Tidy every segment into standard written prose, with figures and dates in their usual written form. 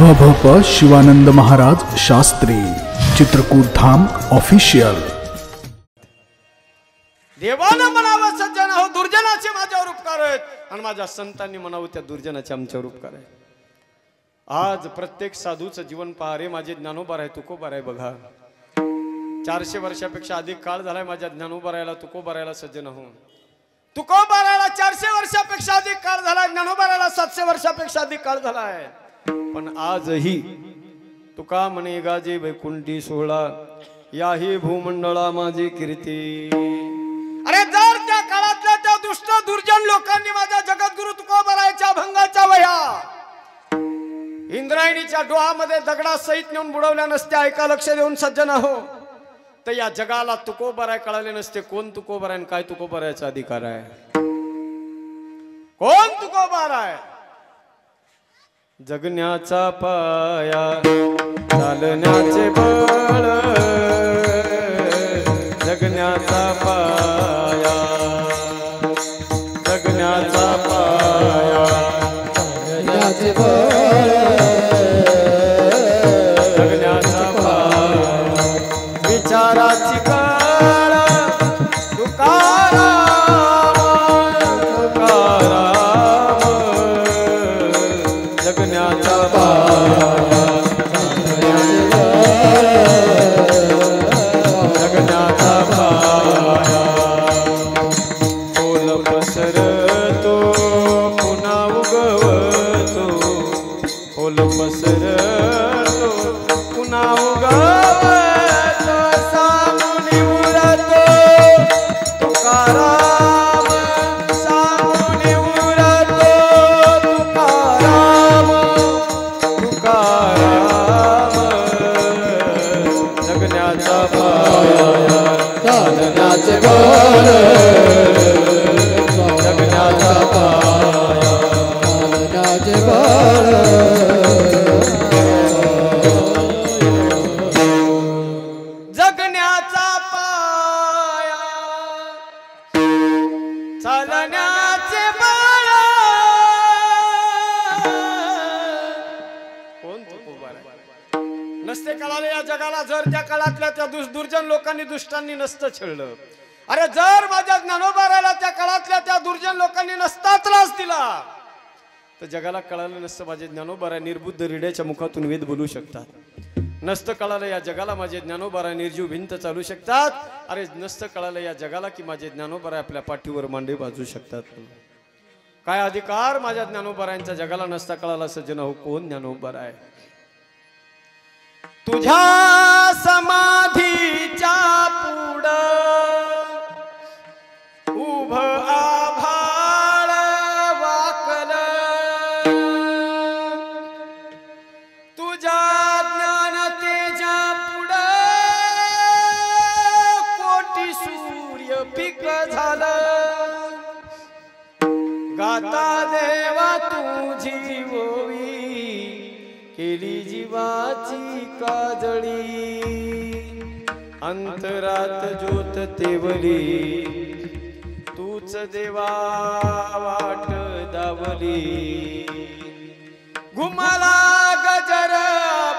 भप शिवानंद महाराज शास्त्री चित्रकूट धाम official. देवानं म्हणावं सज्जन हो दुर्जनाचे माझ्यावर उपकार आहेत आणि माझ्या संतांनी म्हणावं त्या दुर्जनाचे आमच्यावर उपकार आहेत। आज प्रत्येक साधूचं जीवन पहा रे माझे ज्ञानोबा आहे तुकोबा आहे बघा। 400 वर्षापेक्षा अधिक काळ झालाय माझ्या ज्ञानोबा रायला तुकोबा रायला सज्जन हो। तुकोबा रायला 400 वर्षापेक्षा अधिक काळ झाला, ज्ञानोबा रायला 700 वर्षापेक्षा अधिक काळ झालाय। पण आजही तुका म्हणे गाजे वैकुंठी सोहळा याही भूमंडळा माझी कीर्ती। अरे जर त्या काळातल्या त्या दुष्ट दुर्जन लोकांनी माझ्या जगद्गुरु तुकोबा रायच्या भंगाच्या वह्या इंद्रायणीच्या डोहामध्ये दगडा सहित नेऊन बुडवल्या नसत्या, ऐका लक्ष देऊन सज्जन हो, तर या जगाला तुकोबा राय कळाले नसते कोण तुकोबा राय काय तुकोबा रायचा अधिकार आहे, कोण तुकोबा राय। जगण्याचा पाया चालण्याचे बळ, जगण्याचा पाया जगण्याचा पाया चालण्याचे बळ, जगण्याचा पाया विचाराची काळ तुकाराम तुकाराम, जगण्याचा पाया जगण्याचा पाया बोल पसरतो पुन्हा उगवतो, बोल पसरतो पुन्हा उगवतो, सामुनी उरतो तुकाराम सामुनी उरतो तुकाराम तुकाराम, जगण्याचा पाया चालण्याचे बळ, जगण्याचा पाया चालण्याचे बळ, जगण्याचा पाया चालण्याचे बळ। कोण तुकोबा राय नसते कळाले या जगाला जर त्या काळातल्या त्या दुर्जन लोकांनी दुष्टांनी नसतं छळलं। अरे जर माझ्या ज्ञानोबा रायला त्या काळातल्या त्या दुर्जन लोकांनी नसता त्रास दिला तर जगाला कळालं नसतं माझे ज्ञानोबा राय निर्बुद्ध रिड्याच्या मुखातून वेद बोलू शकतात, नसतं कळालं या जगाला माझे ज्ञानोबा राय निर्जीव भिंत चालू शकतात। अरे नसतं कळालं या जगाला की माझे ज्ञानोबा राय आपल्या पाठीवर मांडे बाजू शकतात। काय अधिकार माझ्या ज्ञानोबा रायांच्या जगाला नसता कळाला सज्जन हो कोण ज्ञानोबा राय। तुझ्या समाधीच्या पुढं उभ आभाळ वाकल, तुझ्या ज्ञानतेच्या पुढं कोटी सूर्य पीक झालं, गाता देवा तुझी ओवी केली जीवाची काजळी, अंतरात ज्योत तेवली तूच देवा वाट दावली, घुमला गजर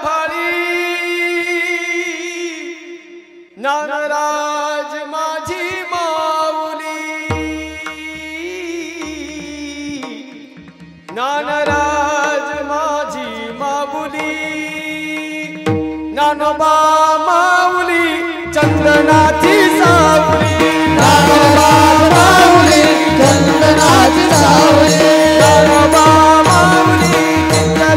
भाळी ज्ञानराज माझी माऊली, ज्ञानराज माझी माऊली, ज्ञानोबा माऊली चंदनाची सावली, ज्ञानोबा माऊली चंदनाची सावली, ज्ञानोबा माऊली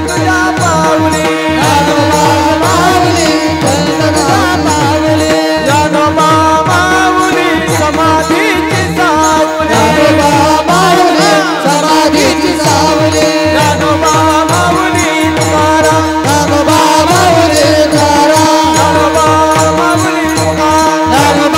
तुझ्या पावली, ज्ञानोबा माऊली चंदनाची पावली, ज्ञानोबा माऊली समाधीची सावली, ज्ञानोबा माऊली समाधीची सावली, ज्ञानोबा माऊली तुकाराम, ज्ञानोबा माऊली तुकाराम, ज्ञानोबा माऊली तुकाराम,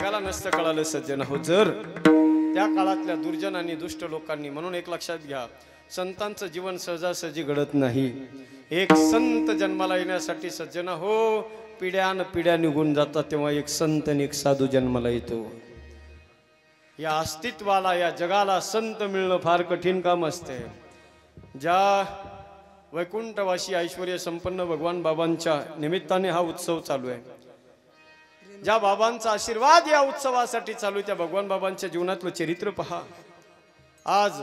जगाला नसतं कळालं सज्जन हो, जर त्या काळातल्या दुर्जनांनी दुष्ट लोकांनी. म्हणून एक लक्षात घ्या, संतांचं जीवन सहजासहजी घडत नाही. एक संत जन्माला येण्यासाठी सज्जन हो पिढ्यान पिढ्या निघून जातात, तेव्हा एक संत आणि एक साधू जन्माला येतो. या अस्तित्वाला, या जगाला संत मिळणं फार कठीण काम असते. ज्या वैकुंठवासी ऐश्वर्य संपन्न भगवान बाबांच्या निमित्ताने हा उत्सव चालू आहे, ज्या बाबांचा आशीर्वाद या उत्सवासाठी चालू आहे, त्या भगवान बाबांच्या जीवनातलं चरित्र पहा. आज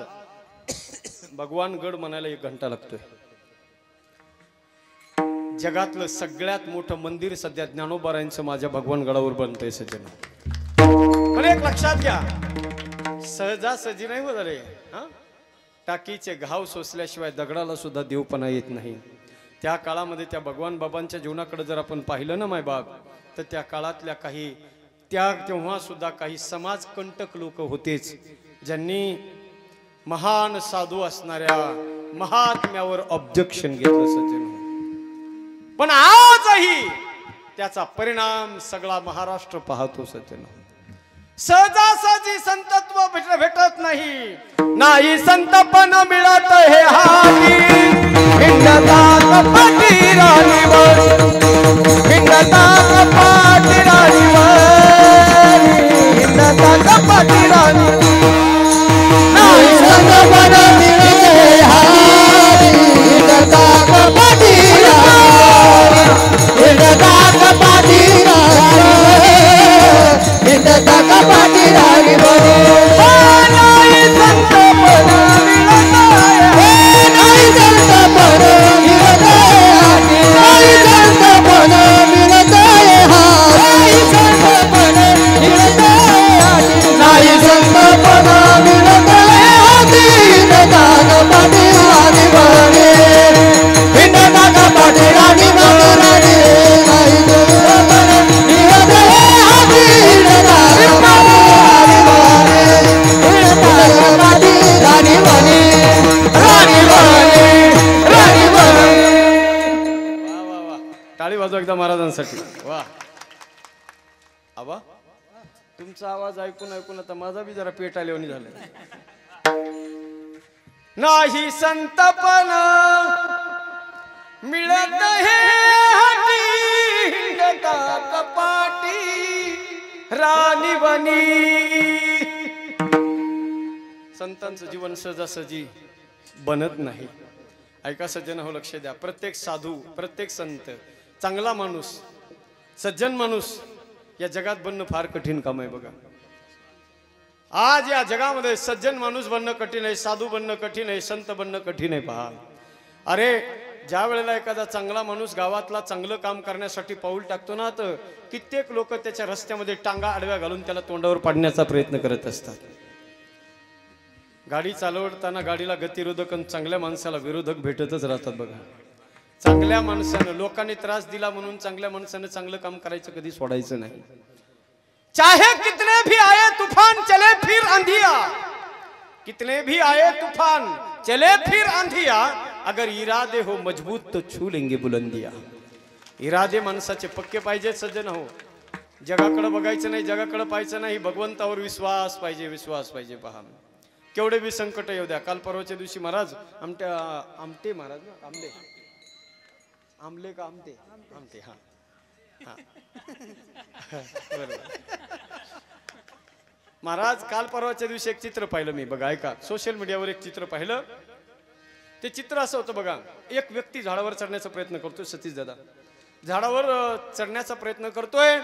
भगवान गड म्हणायला 1 घंटा लागतोय. जगातलं सगळ्यात मोठं मंदिर सध्या ज्ञानोबारायांचं माझ्या भगवान गडावर बनतंय सज्जन. पण एक लक्षात घ्या, सहजासहजी नाही हो झाले. टाकीचे घाव सोसल्याशिवाय दगडाला सुद्धा देवपणा येत नाही. त्या काळामध्ये त्या भगवान बाबांच्या जीवनाकडे जर आपण पाहिलं ना मायबाप, तर त्या काळातल्या काही तेव्हा सुद्धा काही समाजकंटक लोक होतेच, ज्यांनी महान साधू असणाऱ्या महात्म्यावर ऑब्जेक्शन घेतलं सज्जन. पण आजही त्याचा परिणाम सगळा महाराष्ट्र पाहतो सज्जन. सहजासहजी संतत्व भेटत नाही, नाही संतपण मिळत हे हाती. हिंडतात पाटी राणीवर, हिंडतात पाटी राणीवर, हिंडतात पाटी राणी. नाही संतपण मिळत हे हाती. हिंडतात पाटी राणीवर, हिंडतात पाटी राणीवर, हिंडतात पाटी राणीवर. नाही संतपण मिळत हे, नाही संतपण मिळत हे, नाही संतपण मिळत हे, नाही संतपण मिळत हे, नाही संतपण मिळत हे. हिंडतात पाटी राणीवर, हिंडतात पाटी राणीवर, नाही संतपण मिळत हे. हिंडतात टाळी वाजवा एकदा महाराजांसाठी. वा आबा, तुमचा आवाज ऐकून ऐकून आता माझा बी जरा पेट आल्यावानी झालं. नाही संतपण मिळत हे हाती. हिंडतात पाटी राणीवनी. संतांचं जीवन सहजासहजी बनत नाही. ऐका सज्जन हो, लक्ष द्या. प्रत्येक साधू, प्रत्येक संत, चांगला माणूस, सज्जन माणूस या जगात बनणं फार कठीण काम आहे बघा. आज या जगामध्ये सज्जन माणूस बनणं कठीण आहे, साधू बनणं कठीण आहे, संत बनणं कठीण आहे. पहा, अरे ज्या वेळेला एखादा चांगला माणूस गावातला चांगलं काम करण्यासाठी पाऊल टाकतो ना, तर कित्येक लोक त्याच्या रस्त्यामध्ये टांगा आडव्या घालून त्याला तोंडावर पाडण्याचा प्रयत्न करत असतात. गाडी चालवताना गाडीला गतिरोधक आणि चांगल्या माणसाला विरोधक भेटतच राहतात बघा. चांगल्या माणसानं, लोकांनी त्रास दिला म्हणून चांगल्या माणसानं चांगलं काम करायचं कधी सोडायचं नाही. चाहे कितने भी आए तूफान चले फिर आंधिया, कितने भी आए तूफान चले फिर आंधिया, अगर इरादे हो मजबूत तो छू लेंगे बुलंदिया. इरादे माणसाचे पक्के पाहिजे सज्जन हो. जगाकडे बघायचं नाही, जगाकडे पाहायचं नाही, भगवंतावर विश्वास पाहिजे, विश्वास पाहिजे. पहा, केवढे बी संकट येऊ द्या. काल परवाच्या दिवशी महाराज आमटे महाराज ना, आमले का आमटे आमटे, हा हा बरोबर. महाराज काल परवाच्या दिवशी एक चित्र पाहिलं मी बघा. ऐका, सोशल मीडियावर एक चित्र पाहिलं. ते चित्र असं होतं बघा, एक व्यक्ती झाडावर चढण्याचा प्रयत्न करतोय. सतीश दादा झाडावर चढण्याचा प्रयत्न करतोय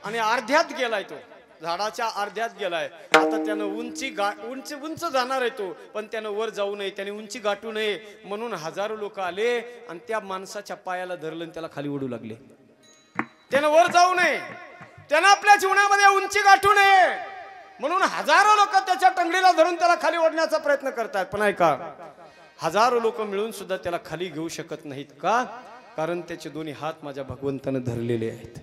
आणि अर्ध्यात गेलाय तो, झाडाच्या अर्ध्यात गेलाय. आता त्यानं उंच जाणार आहे तो, पण त्यानं वर जाऊ नये, त्याने उंची गाठू नये म्हणून हजारो लोक आले आणि त्या माणसाच्या पायाला धरलं आणि त्याला खाली ओढू लागले. त्यानं वर जाऊ नये, त्यानं आपल्या जीवनामध्ये उंची गाठू नये म्हणून हजारो लोक त्याच्या टंगडीला धरून त्याला खाली ओढण्याचा प्रयत्न करतात. पण ऐका, हजारो लोक मिळून सुद्धा त्याला खाली घेऊ शकत नाहीत. का? कारण त्याचे दोन्ही हात माझ्या भगवंतानं धरलेले आहेत.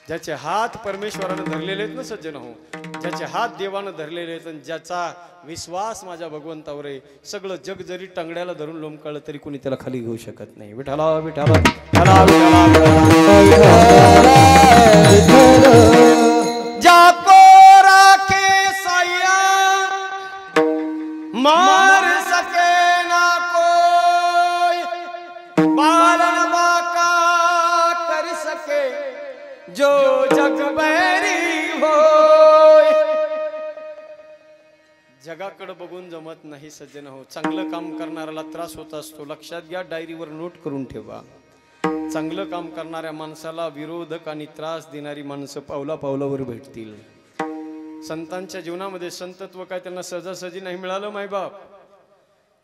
ज्याचे हात परमेश्वरानं धरलेले आहेत ना सज्जन हो, ज्याचे हात देवानं धरलेले आहेत आणि ज्याचा विश्वास माझ्या भगवंतावर आहे, सगळं जग जरी टंगड्याला धरून लोंबकळलं तरी कोणी त्याला खाली घेऊ शकत नाही. विठाला विठाला विठाला विठाला. मार सके ना कोई, बालन बाका कर सके जो जग बैरी हो। जगाकडे बघून जमत नाही सज्जन हो, चांगलं काम करणाऱ्याला त्रास होत असतो, लक्षात घ्या, डायरीवर नोट करून ठेवा। चांगलं काम करणाऱ्या माणसाला विरोधक आणि त्रास देणारी माणसं पावला पावलावर भेटतील। संतांच्या जीवनामध्ये संतत्व काय त्यांना सहजासहजी नाही मिळालं मायबाप।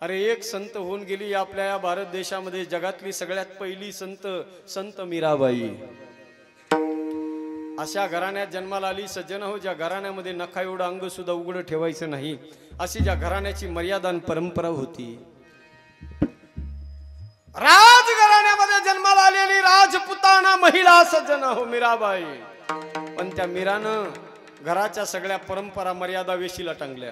अरे एक संत होऊन गेली आपल्या या भारत देशामध्ये, जगातली सगळ्यात पहिली संत मीराबाई। अशा घराण्यात जन्माला आली सज्जन हो, ज्या घराण्यामध्ये नखा एवढं अंग सुद्धा उघडं ठेवायचं नाही, अशी ज्या घराण्याची मर्यादा आणि परंपरा होती। राजघराण्यामध्ये जन्माला आलेली राजपुताना महिला सज्जन हो मीराबाई, पण त्या मीरानं घराच्या सगळ्या परंपरा मर्यादा वेशीला टांगल्या।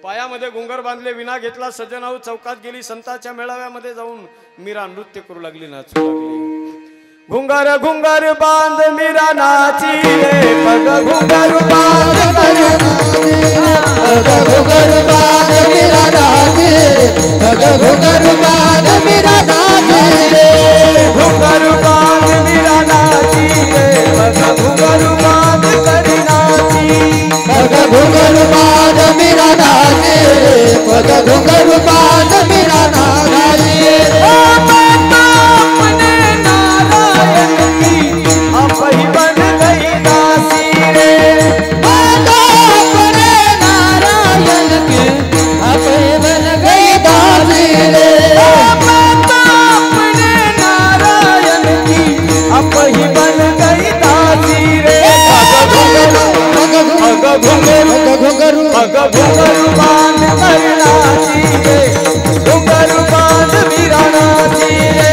पायामध्ये घुंगर बांधले, विना घेतला सज्जन हो, चौकात गेली, संतांच्या मेळाव्यामध्ये जाऊन मीरा नृत्य करू लागली, नाचू लागली। घुंगर घुंगर बांध मीरा नाची रे, पग घुंगर बांध घुंगर बांध मीरा नाची रे, पग घुंगर बांध मीरा नाची रे, घुंगर बांध मीरा नाची रे, पग घुंगर बांध कर नाची, पग घुंगर बांध मीरा नाची रे, पग घुंगर बांध मीरा नाची रे। अपही बन गई दासी रे, माता अपने नारायण की अपही बन गई दासी रे, माता अपने नारायण की अपही बन गई दासी रे। घुंगर बांध कर नाची रे, घुंगर बांध मीरा नाची रे,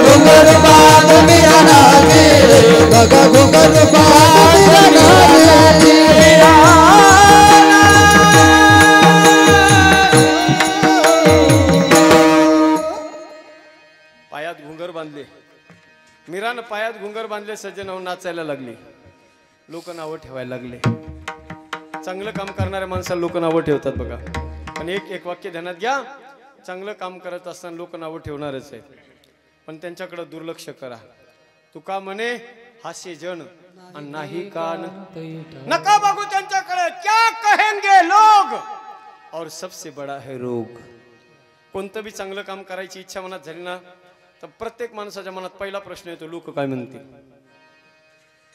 घुंगर बांध मीरा नाची रे, घुंगर बांध मीरा नाची रे। पायात घुंगर बांधले, मीरानं पायात घुंगर बांधले सज्जन हो, नाचायला लागली, लोक नावं ठेवायला लागले। चांगलं काम करणाऱ्या माणसाला लोक नावं ठेवतात बघा, पण एक वाक्य ध्यानात घ्या, चांगलं काम करत असताना लोक नावं ठेवणारच आहे, पण त्यांच्याकडे दुर्लक्ष करा। तुका म्हणे हास्य जन आणि नाही कान, नका बघू त्यांच्याकडे, क्या कहेंगे लोग, और सबसे बड़ा है रोग। कोणतं बी चांगलं काम करायची इच्छा मनात झाली ना, तर प्रत्येक माणसाच्या मनात पहिला प्रश्न येतो, लोक काय म्हणतील।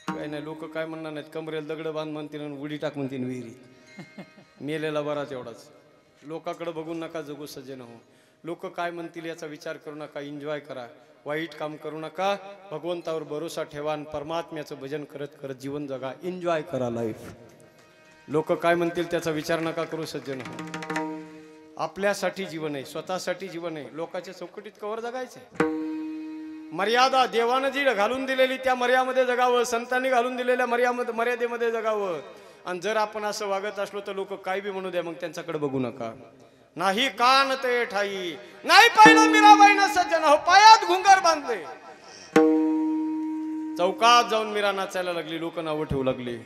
काय नाही, लोक काय म्हणणार नाहीत, कमरेला दगड बांध म्हणतील आणि उडी टाक म्हणतील विहिरीत, मेलेला बराच एवढाच। लोकांकडे बघून नका जगू सज्जन हो, लोक काय म्हणतील याचा विचार करू नका, एन्जॉय करा, वाईट काम करू नका, भगवंतावर भरोसा ठेवा आणि परमात्म्याचं भजन करत करत जीवन जगा, एन्जॉय करा लाईफ। लोक काय म्हणतील त्याचा विचार नका करू सज्जन हो, आपल्यासाठी जीवन आहे, स्वतःसाठी जीवन आहे, लोकांच्या चौकटीत कवर जगायचंय। मर्यादा देवानं जी घालून दिलेली त्या मर्यादेमध्ये जगावं, संतांनी घालून दिलेल्या मर्यादेमध्ये जगावं। आणि जर आपण असं वागत असलो तर लोक काय बी म्हणू द्या, मग त्यांच्याकडे बघू नका। नाही कान ते ठाई, नाही पाहिलं मीराबाईनं सज्जन हो, पायात घुंगर बांधले, चौकात जाऊन मीरा नाचायला लागली, लोक नावं ठेवू लागली।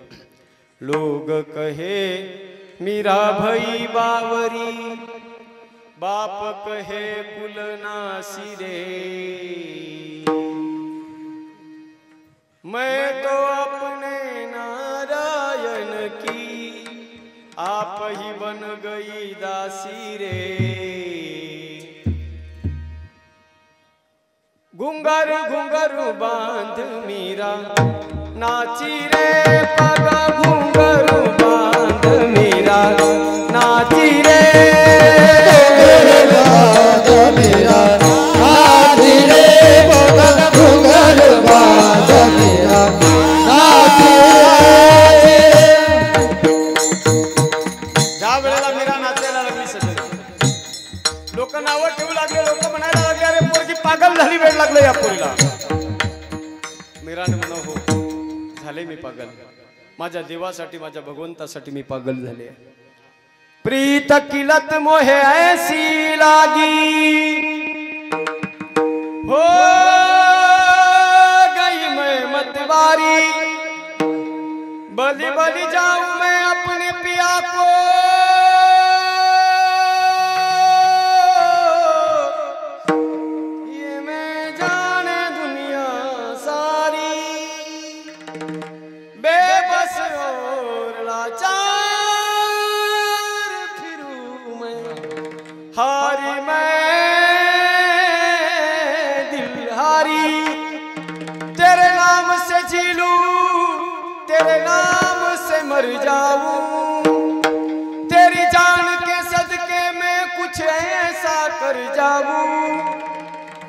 लोग कहे मीरा भई बावरी, बाप कहे कुल नासी रे, मैं तो अपने नारायण की आप ही बन गई दासी रे। घुंगर घुंगर बांध मीरा नाची रे, पगा घुंगर बांध मीरा नाची रे, मीरा नाची रे, पगा घुंगर बांध मीरा नाची रे। ज्या वेळेला मीरा नाचायला लागली सगळे लोक नावं ठेवू लागले, लोक म्हणायला लागले अरे पोरगी पागल झाली, वेळ लागलं या पोरीला। मीराने म्हणा हो झाले मी पागल, माझ्या देवासाठी माझ्या भगवंतासाठी मी पागल झाले। प्रीत किलत मोहे ऐसी लागी, हो गई मैं मतवारी, बलि बलि जाऊं मैं अपने पिया को, हारी मैं दिल हारी, तेरे नाम से जी लूं, तेरे नाम से मर जाऊं, तेरी जान के सदके में कुछ ऐसा कर जाऊं,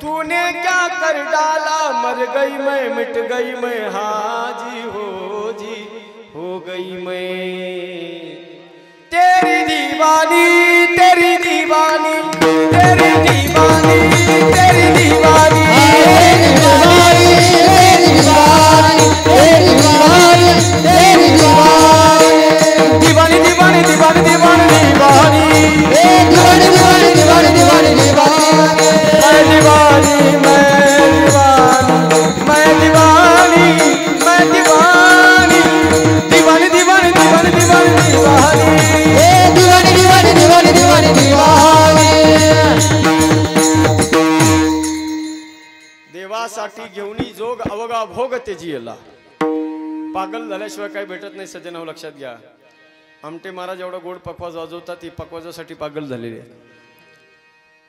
तूने क्या कर डाला, मर गई मैं, मिट गई मैं, हाजी हो गई मैं। तेरी दीवानी, तेरी दीवानी, तेरी दीवानी, तेरी दीवानी, तेरी दीवानी, तेरी दीवानी, तेरी दीवानी, तेरी दीवानी, दीवानी दीवानी दीवानी दीवानी दीवानी, दीवानी दीवानी दीवानी दीवानी दीवानी, मैं दीवानी, मैं दीवानी, मैं दीवानी, मैं दीवानी, दीवानी दीवानी दीवानी दीवानी दीवानी, दीवानी दीवानी दीवानी दीवानी। देवासाठी घेऊनी जोग अवगा भोग तेजी येला। पागल झाल्याशिवाय काही भेटत नाही सज्जनाव, लक्षात घ्या। आमटे महाराज एवढा गोड पकवाज वाजवतात, ती पकवाजासाठी पागल झालेले आहेत।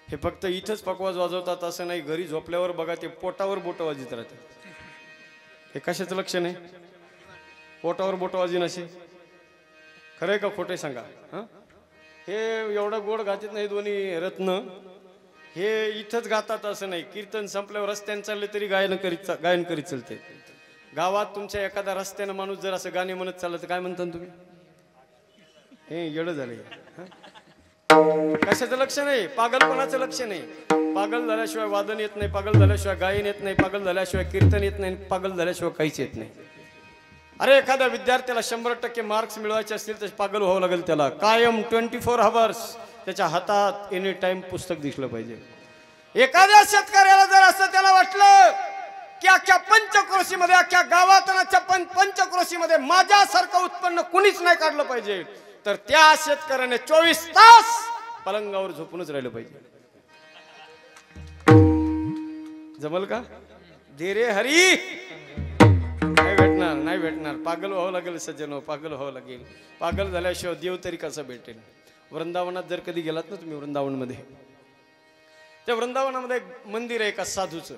हे फक्त इथंच पकवाज वाजवतात असं नाही, घरी झोपल्यावर बघा ते पोटावर बोट वाजित राहतात। हे कशाचं लक्षण आहे? पोटावर बोट वाजिन असे खरंय का खोटे सांगा? हे एवढं गोड गातात नाही दोन्ही रत्न, हे इथंच गातात असं नाही। कीर्तन संपल्यावर रस्त्याने चालले तरी गायन करीत चालते। गावात तुमच्या एखादा रस्त्यानं माणूस जर असं गाणे म्हणत चाललं तर काय म्हणता तुम्ही? हे येडं झालंय। कशाचं लक्षण आहे? पागलपणाचं लक्षण आहे। पागल झाल्याशिवाय वादन येत नाही, पागल झाल्याशिवाय गायन येत नाही, पागल झाल्याशिवाय कीर्तन येत नाही, पागल झाल्याशिवाय काहीच येत नाही। अरे एखाद्या विद्यार्थ्याला 100% मार्क्स मिळवायचे असतील तर पागल व्हावं लागेल त्याला। कायम 24 आवर्स त्याच्या हातात एनी टाइम पुस्तक दिसलं पाहिजे। एखाद्या शेतकऱ्याला जर असं त्याला वाटलं की अख्ख्या पंचक्रोशीमध्ये, अख्ख्या गावात पंचक्रोशीमध्ये माझ्यासारखं उत्पन्न कुणीच नाही काढलं पाहिजे, तर त्या शेतकऱ्याने 24 तास पलंगावर झोपूनच राहिलं पाहिजे। जमल का? दे रे हरी, नाही भेटणार, नाही भेटणार। पागल व्हावं लागेल सज्जनो, पागल व्हावं लागेल। पागल झाल्याशिवाय देव तरी कसा भेटेल? वृंदावनात जर कधी गेलात ना तुम्ही, वृंदावनमध्ये, त्या वृंदावनामध्ये एक मंदिर आहे एका साधूचं,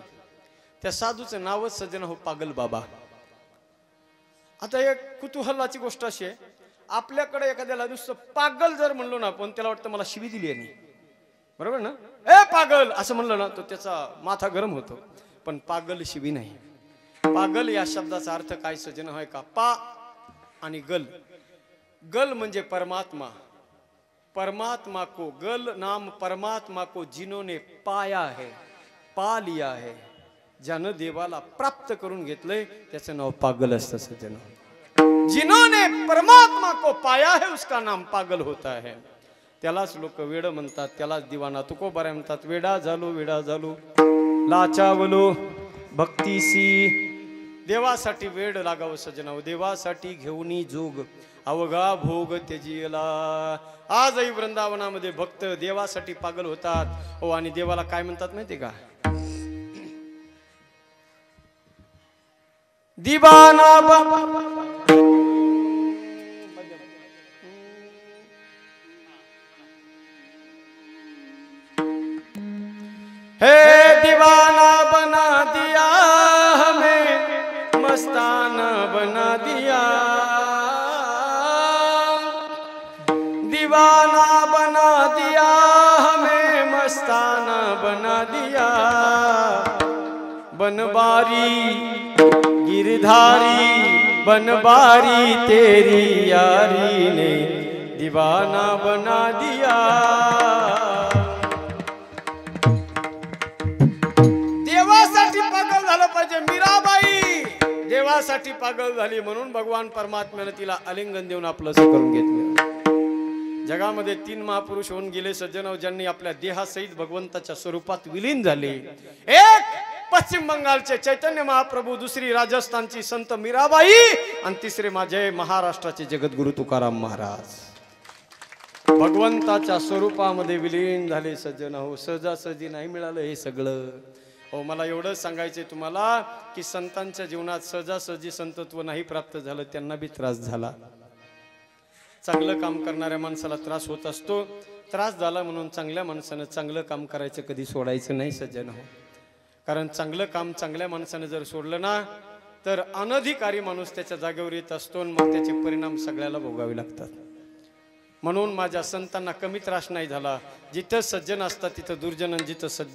त्या साधूचं नावच सज्जन हो पागल बाबा। आता एक कुतूहलाची गोष्ट अशी आहे, आपल्याकडे एखाद्याला नुसतं पागल जर म्हणलो ना आपण, त्याला वाटतं मला शिवी दिली आहे, बरोबर ना? ए पागल असं म्हणलं ना तो त्याचा माथा गरम होतो, पण पागल शिवी नाही। पागल या शब्दाचा अर्थ काय सज्जन आहे का? पा आणि गल। गल म्हणजे परमात्मा, परमात्मा को गल नाम परमात्मा को जिन्होंने पाया है, पा लिया है, ज्यानं देवाला प्राप्त करून घेतलंय त्याचं नाव पागल असतं सज्जन। जिन्होंने परमात्मा को पाया है उसका नाम पागल होता है। त्यालाच लोक वेड म्हणतात, त्यालाच दिवाना तुकोबारा म्हणतात। वेडा झालो लाचावलो भक्तीसी, देवासाठी वेड लागावं सज्जनाव, देवासाठी घेऊनी जोग अवघा भोग त्यजिला। आजही वृंदावनामध्ये भक्त देवासाठी पागल होतात हो, आणि देवाला काय म्हणतात माहिती का? दीवाना हे दीवाना बना दिया हमें, मस्ताना बना दिया, दीवाना बना दिया हमें, मस्ताना बना दिया, बनबारी गिरधारी बनबारी तेरी यारी ने दीवाना बना दिया। देवासाठी पागल झालं पाहिजे मीराबाई, देवासाठी पागल झाली म्हणून भगवान परमात्म्याने तिला आलिंगन देऊन आपलं करून घेतलं। जगामध्ये 3 महापुरुष होऊन गेले सज्जनाव, ज्यांनी आपल्या देहासहित भगवंताच्या स्वरूपात विलीन झाले। एक पश्चिम बंगालचे चैतन्य महाप्रभू, दुसरी राजस्थानची संत मीराबाई, आणि तिसरे माझे महाराष्ट्राचे जगद्गुरु तुकाराम महाराज भगवंताच्या स्वरूपामध्ये विलीन झाले सज्जन हो। सहजासहजी नाही मिळालं हे सगळं हो। मला एवढंच सांगायचंय तुम्हाला की संतांच्या जीवनात सहजासहजी संतत्व नाही प्राप्त झालं, त्यांना बी त्रास झाला। चांगलं काम करणाऱ्या माणसाला त्रास होत असतो. त्रास झाला म्हणून चांगल्या माणसानं चांगलं काम करायचं कधी सोडायचं नाही सज्जन हो. कारण चांगलं काम चांगल्या माणसानं जर सोडलं ना तर अनधिकारी माणूस त्याच्या जागेवर येत असतो आणि मग त्याचे परिणाम सगळ्याला भोगावे लागतात. म्हणून माझ्या संतांना कमी त्रास नाही झाला. जिथं सज्जन असतात तिथं दुर्जन, जिथं सज्जन